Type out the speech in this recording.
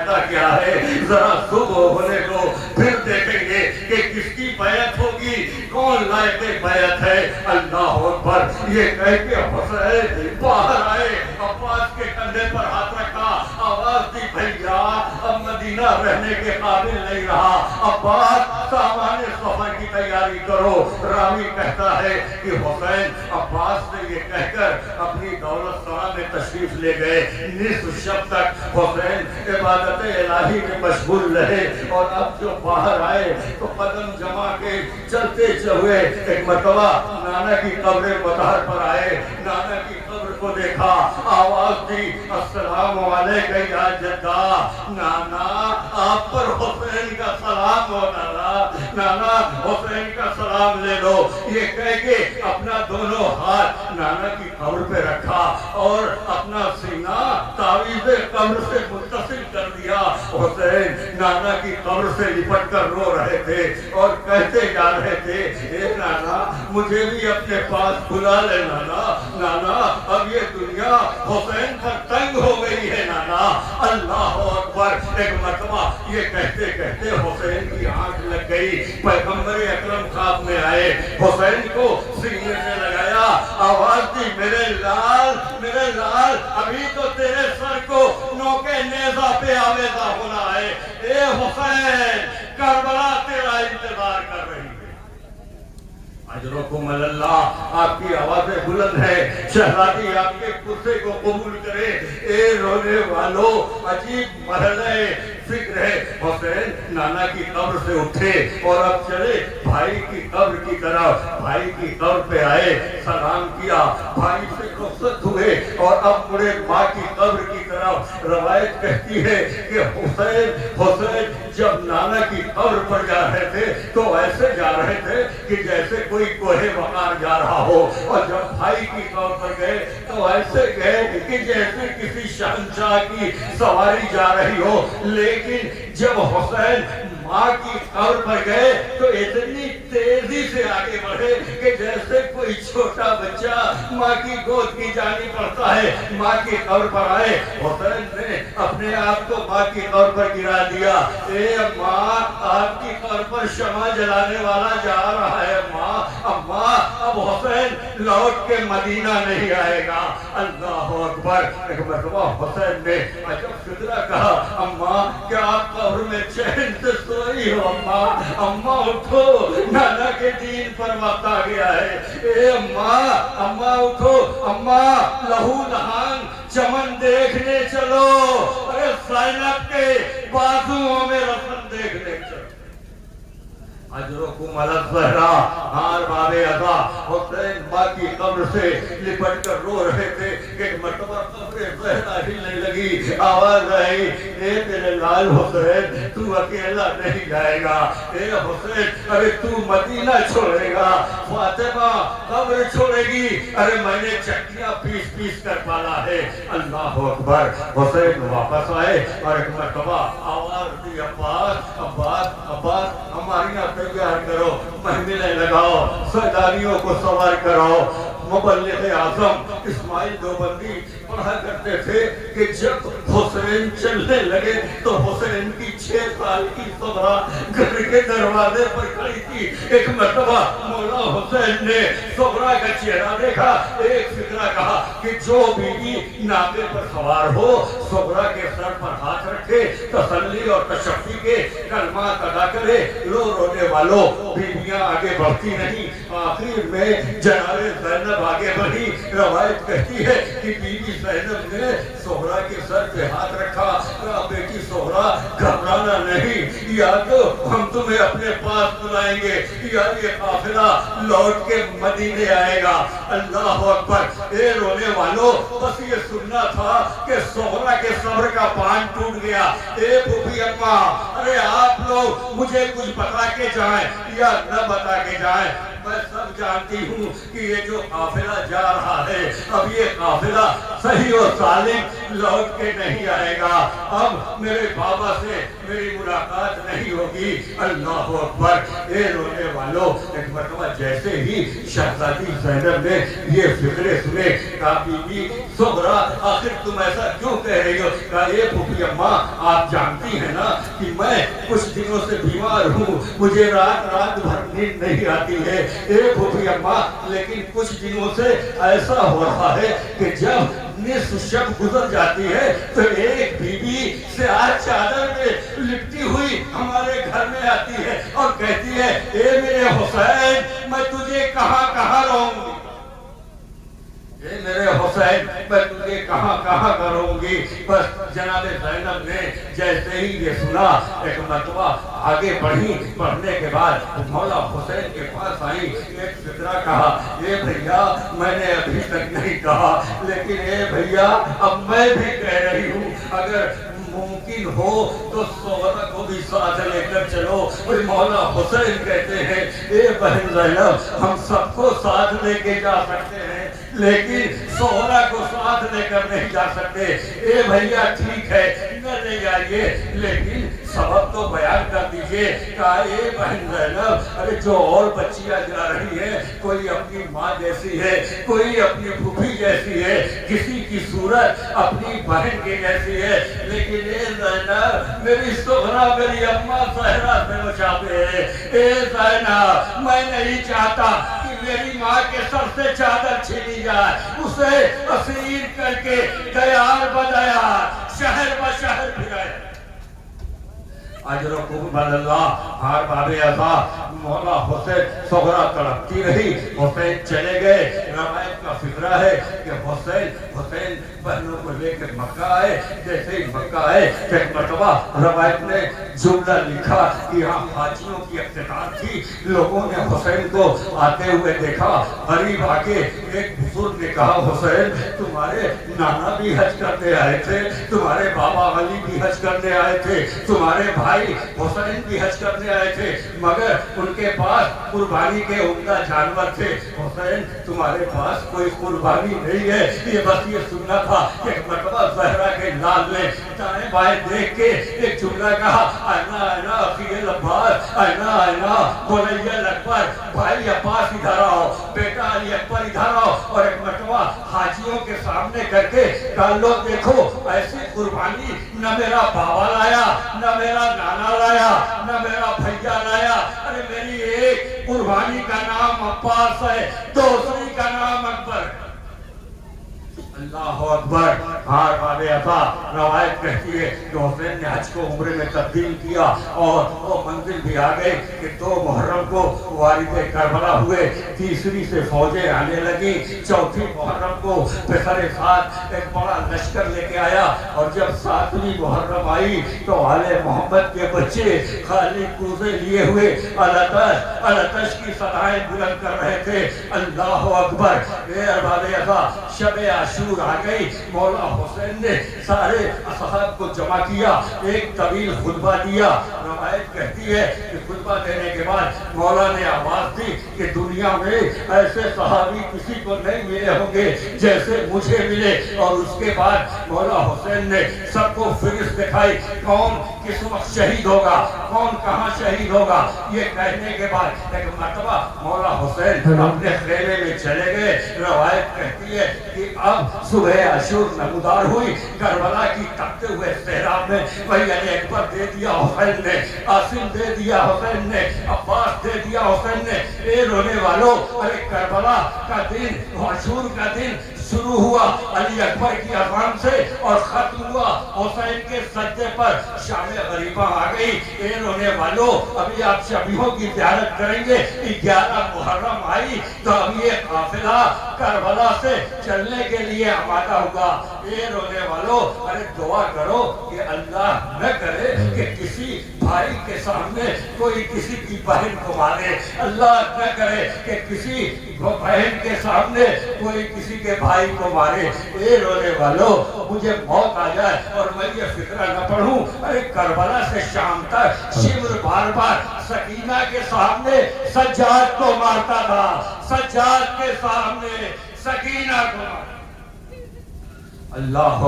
کیا ہے؟ ذرا صبح ہونے کو پھر دیکھیں گے کہ کس کی بیعت ہوگی، کون لائق بیعت ہے۔ اللہ اکبر، یہ کہہ کے حسین باہر آئے، عباس کے کندھے پر ہاتھ رکھا، آواز دی بھیا اب مدینہ رہنے کے قابل نہیں رہا، عباس سامان سفر کی تیاری کرو۔ راوی کہتا ہے کہ حسین عباس نے یہ کہہ کر اپنی دولت سرا میں تشریف لے گئے۔ نصف شب تک حسین عبادت الہی میں مشغول رہے، اور اب جو باہر آئے تو قدم جما کے چلتے ہوئے ایک مرتبہ نانا کی قبر مطہر پر آئے، نانا کی قبر کو دیکھا، آواز دی السلام علیکم یا جدہ، نانا آپ پر حسین کا سلام ہو، نانا حسین کا سلام لے لو۔ یہ کہہ کے اپنا دونوں ہاتھ نانا کی قبر پہ رکھا اور اپنا سینہ تعویذ قبر سے متصل کر دیا۔ حسین نانا کی قبر سے لپٹ کر رو رہے تھے اور کہتے جا رہے تھے، اے نانا مجھے بھی اپنے پاس بلا لے نانا، اب یہ دنیا حسین پر تنگ ہو گئی ہے نانا۔ اللہ اکبر، ایک مرتبہ یہ کہتے کہتے حسین کی آنکھ لگ گئی، پیغمبر اکرم خواب میں آئے، حسین کو سینے سے لگایا، آواز دی میرے لال ابھی تو تیرے سر کو نوکے نیزہ پہ آویزہ ہونا ہے، اے حسین کربلا تیرا انتظار کر رہی ہے۔ اجرکم اللہ، آپ کی آوازیں بلند ہے، شہزادی آپ کے کرسے کو قبول کرے۔ اے رونے والو، عجیب مرحلہ فکر ہے۔ حسین نانا کی قبر سے اٹھے اور اب چلے بھائی کی قبر کی طرف، بھائی کی قبر پہ آئے، سلام کیا، بھائی سے رخصت ہوئے اور اب مڑے ماں کی قبر کی طرف۔ روایت کہتی ہے کہ حسین جب نانا کی قبر پر جا رہے تھے تو ایسے جا رہے تھے کہ جیسے کوئی کوہ وقار جا رہا ہو، اور جب بھائی کی قبر پر گئے تو ایسے گئے کہ جیسے کسی شہنشاہ کی سواری جا رہی ہو۔ لیکن جب حسین ماں کی قبر پر گئے تو اتنی تیزی سے آگے بڑھے کہ جیسے کوئی چھوٹا بچہ ماں کی گود کی جانی پڑتا ہے۔ ماں کی قبر پر آئے، حسین نے اپنے آپ کو ماں کی قبر پر گرا دیا، اے ماں آپ کی قبر پر شمع جلانے والا جا رہا ہے ماں، اب حسین لوٹ کے مدینہ نہیں آئے گا۔ اللہ اکبر، ایک مرتبہ حسین نے عجب فطرہ کہا، اماں کیا آپ قبر میں چین سے سوئی ہو؟ اماں اٹھو، نانا کے دین پر وقت آ گیا ہے۔ اے اماں اٹھو، اماں لہو لہان چمن دیکھنے چلو، ارے زینب کے بازوؤں میں رسم دیکھنے چلو۔ اجرکم علی الزہرا، ہار باب عطا۔ حسین ماں کی قبر سے لپٹ کر رو رہے تھے کہ ایک مرتبہ قبر زہرا ہلنے لگی، آواز آئی، اے میرے لال حسین تو اکیلا نہیں جائے گا، اے حسین ارے تو مدینہ چھوڑے گا، فاطمہ قبر چھوڑے گی، ارے میں نے چکیاں پیس کر پالا ہے۔ اللہ اکبر، حسین واپس آئے اور ایک مرتبہ آواز دی، عباس ہماری تیار کرو، محملیں لگاؤ، سرداریوں کو سوار کراؤ۔ مبلغ اعظم اسماعیل دیوبندی پڑھا کرتے تھے کہ جب حسین چلنے لگے تو حسین کی 6 سال کی صبرا گھر کے دروازے پر کھڑی تھی۔ ایک مرتبہ مولا حسین نے صبرا کا چہرہ دیکھا، ایک فکرہ کہا کہ جو بیوی ناقے پر سوار ہو صبرا کے سر پر ہاتھ رکھے، تسلی اور تشفی کے کلمات ادا کرے۔ رونے والوں، بیویاں آگے بڑھتی نہیں، آخر میں جناب زینب آگے بڑھی۔ روایت کہتی ہے کہ بی بی زینب نے سہرا کے سر پہ ہاتھ رکھا، کہا بیٹی سہرا گھبرانا نہیں، یا تو ہم تمہیں اپنے پاس بلائیں گے یا یہ قافلہ لوٹ کے مدینے آئے گا۔ اللہ اکبر، اے رونے والوں، بس یہ سننا تھا کہ سہرا کے صبر کا باندھ ٹوٹ گیا۔ اے پھوپھی اماں، ارے آپ لوگ مجھے کچھ بتا کے جائیں یا نہ بتا کے جائیں، میں سب جانتی ہوں کہ یہ جو قافلہ جا رہا ہے اب یہ قافلہ صحیح و سالم لوٹ کے نہیں آئے گا، اب میرے بابا سے میری ملاقات نہیں ہوگی۔ اللہ اکبر! اے رونے والوں، ایک مرتبہ جیسے ہی شہزادی زینب نے یہ فکرے سنے، کہا بی بی صغرا آخر تم ایسا کیوں کہہ رہی ہو؟ کہا اے پھوپھی اماں آپ جانتی ہیں نا کہ میں کچھ دنوں سے بیمار ہوں، مجھے رات بھر نیند نہیں آتی ہے۔ اے پھوپھی اماں لیکن کچھ دنوں سے ایسا ہو رہا ہے کہ جب نصف شب گزر جاتی ہے تو ایک بی بی سیاہ چادر میں لپٹی ہوئی ہمارے گھر میں آتی ہے اور کہتی ہے اے میرے حسین میں تجھے کہاں کہاں رہوں گی، اے میرے حسین میں تجھے کہاں کہاں کروں گی۔ بس جناب زینب نے جیسے ہی یہ سنا ایک مرتبہ آگے بڑھی، پڑھنے کے بعد مولا حسین کے پاس آئی، ایک فکرہ کہا اے بھیا میں نے ابھی تک نہیں کہا لیکن اے بھیا اب میں بھی کہہ رہی ہوں اگر ممکن ہو تو صغرا کو بھی ساتھ لے کر چلو۔ اور مولا حسین کہتے ہیں اے بہن زینب ہم سب کو ساتھ لے کے جا سکتے ہیں لیکن صغرا کو ساتھ لے کر نہیں جا سکتے۔ اے بھیا ٹھیک ہے نہ لے جائیے لیکن سبب تو بیان کر دیجئے۔ کہا اے بہن زینب ارے جو اور بچیاں جا رہی ہیں کوئی اپنی ماں جیسی ہے، کوئی اپنی پھوپھی جیسی ہے، کسی کی صورت اپنی بہن کی جیسی ہے، لیکن اے زینب میری صغرا میری اماں زہرا سے مشابہ ہے۔ اے زینب میں نہیں چاہتا کہ میری ماں کے سر سے چادر چھینی جائے، اسے اسیر کر کے دیار بدیار شہر بشہر پھرائے۔ اجرکم اللہ ہر باب عطا مولا حسین صغرا تڑپتی رہی، حسین چلے گئے۔ روایت کا فکرہ ہے کہ حسین بہنوں کو لے کر مکہ آئے، جیسے ہی مکہ آئے ایک مرتبہ روایت نے جملہ لکھا کہ یہاں حاجیوں کی اقتدار تھی، لوگوں نے حسین کو آتے ہوئے دیکھا، قریب آ کے ایک بزرگ نے کہا حسین تمہارے نانا بھی حج کرنے آئے تھے، تمہارے بابا علی بھی حج کرنے آئے تھے، تمہارے بھائی حسین بھی حج کرنے آئے تھے، مگر ان کے پاس قربانی کے عمدہ جانور تھے، حسین تمہارے پاس کوئی قربانی نہیں ہے۔ یہ بس یہ سننا تھا کہ ایک مرتبہ زہرا کے لال نے دائیں بائیں دیکھ کے ایک جملہ کہا آئنا آئنا اخی العباس، آئنا آئنا بنی الاکبر، بھائی عباس ادھر آؤ، بیٹا علی اکبر ادھر آؤ، اور ایک مرتبہ حاجیوں کے سامنے کر کے کہا لو دیکھو ایسی قربانی نہ میرا بابا لایا، نہ میرا نانا لایا، نہ میرا بھیا لایا، ارے میری ایک قربانی کا نام عباس ہے، دوسری کا نام اکبر ہے۔ اللہ اکبر! ہار باب عطا روایت کہتی ہے کہ حسین نے حج کو عمرے میں تبدیل کیا اور وہ منزل بھی آ گئے کہ 2 محرم کو وارد کربلا ہوئے، تیسری سے فوجیں آنے لگی، چوتھی محرم کو پسر ساتھ ایک بڑا لشکر لے کے آیا، اور جب 7ویں محرم آئی تو آل محمد کے بچے خالی کوزے لیے ہوئے الاتش کی صدائیں بلند کر رہے تھے۔ اللہ اکبر! اے ارباب عطا شب عاشور آ گئی، مولا حسین نے سارے اصحاب کو جمع کیا، ایک طویل خطبہ دیا۔ روایت کہتی ہے کہ خطبہ دینے کے بعد مولا نے آواز دی کہ دنیا میں ایسے صحابی کسی کو نہیں ملے ہوں گے جیسے مجھے ملے، اور اس کے بعد مولا حسین نے سب کو فہرست دکھائی کون کس وقت شہید ہوگا، کون کہاں شہید ہوگا۔ یہ کہنے کے بعد ایک مرتبہ مولا حسین اپنے خیمے میں چلے گئے۔ روایت کہتی ہے کہ اب صبح عاشور نمودار ہوئی، کربلا کی تپتے ہوئے صحرا میں وہی علی اکبر دے دیا حسین نے، عاصم دے دیا حسین نے، عباس دے دیا حسین نے۔ اے رونے والوں، ارے کربلا کا دن، عاشور کا دن شروع ہوا علی اکبر کی اذان سے اور ختم ہوا حسین کے سجدے پر، شام غریبہ آ گئی۔ اے رونے والوں، ابھی آپ شبیہوں کی زیارت کریں گے، 11 محرم آئی تو اب یہ قافلہ کربلا سے چلنے کے لیے آمادہ ہوگا۔ اے رونے والوں، ارے دعا کرو کہ اللہ نہ کرے کہ کسی بھائی کے سامنے کوئی کسی کی بہن کو مارے، اللہ نہ کرے کہ کسی بہن کے سامنے کوئی کسی کے بھائی کو مارے۔ اے رونے والوں، مجھے موت آ جائے اور میں یہ فکرہ نہ پڑھوں، ارے کربلا سے شام تک شمر بار بار سکینہ کے سامنے سجاد کو مارتا تھا، سجاد کے سامنے سکینہ کو مارتا۔ اللہ